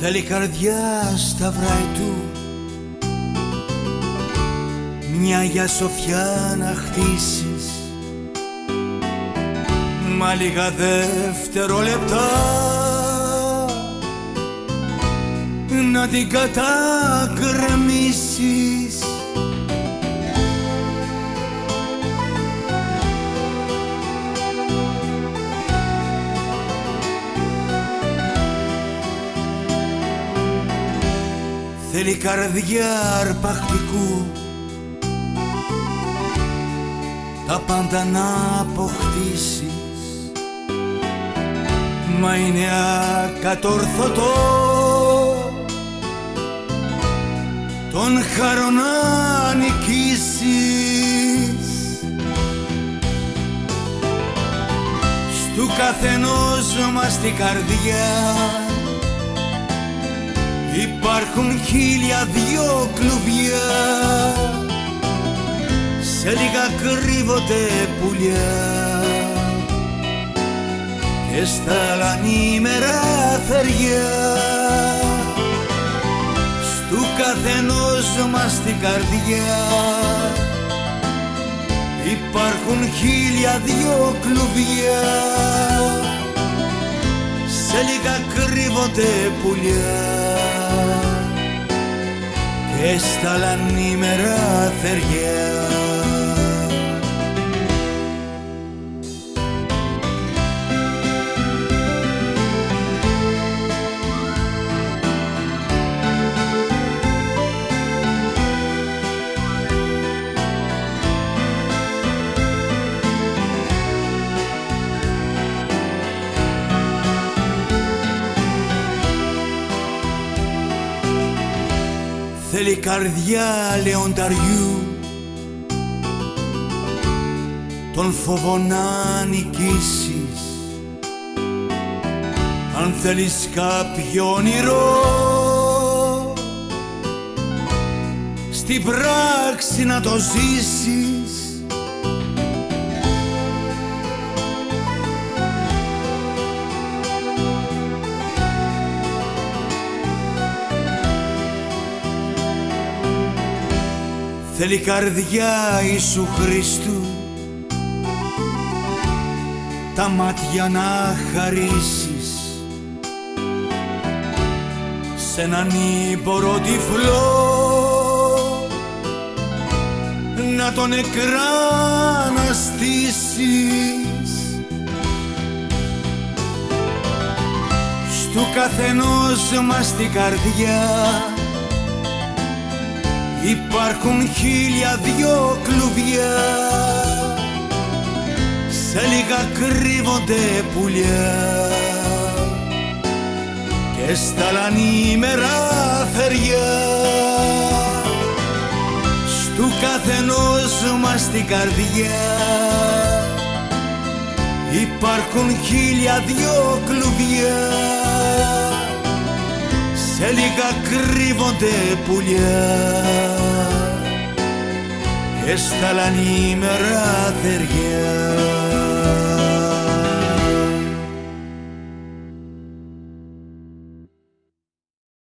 Θέλει καρδιά σταυράει του, μια για σοφιά να χτίσεις, μα λίγα δευτερόλεπτα να την κατακρεμίσεις. Θέλει καρδιά αρπακτικού, τα πάντα να αποκτήσεις, μα είναι ακατόρθωτο τον χαρό να νικήσεις. Στου καθενός μας την καρδιά υπάρχουν 1002 κλουβιά, σε λίγα κρύβονται πουλιά και στα άλλα νήμερα θεριά. Στου καθενός μας την καρδιά υπάρχουν 1002 κλουβιά, σε λίγα κρύβονται πουλιά και στα άλλα νήμερα θεριά. Θέλει καρδιά λεονταριού, τον φόβο να νικήσεις. Αν θέλεις κάποιο όνειρο στην πράξη να το ζήσεις, θέλει καρδιά Ιησού Χριστού, τα μάτια να χαρίσεις σ' έναν ήμπορο τυφλό, να τον νεκρά να στήσεις. Στου καθενός μας την καρδιά υπάρχουν 1002 κλουβιά, σε λίγα κρύβονται πουλιά και στα άλλα νήμερα θεριά. Στου καθενός μας την καρδιά υπάρχουν 1002 κλουβιά, σε λίγα κρύβονται πουλιά και στα άλλα νήμερα θεριά.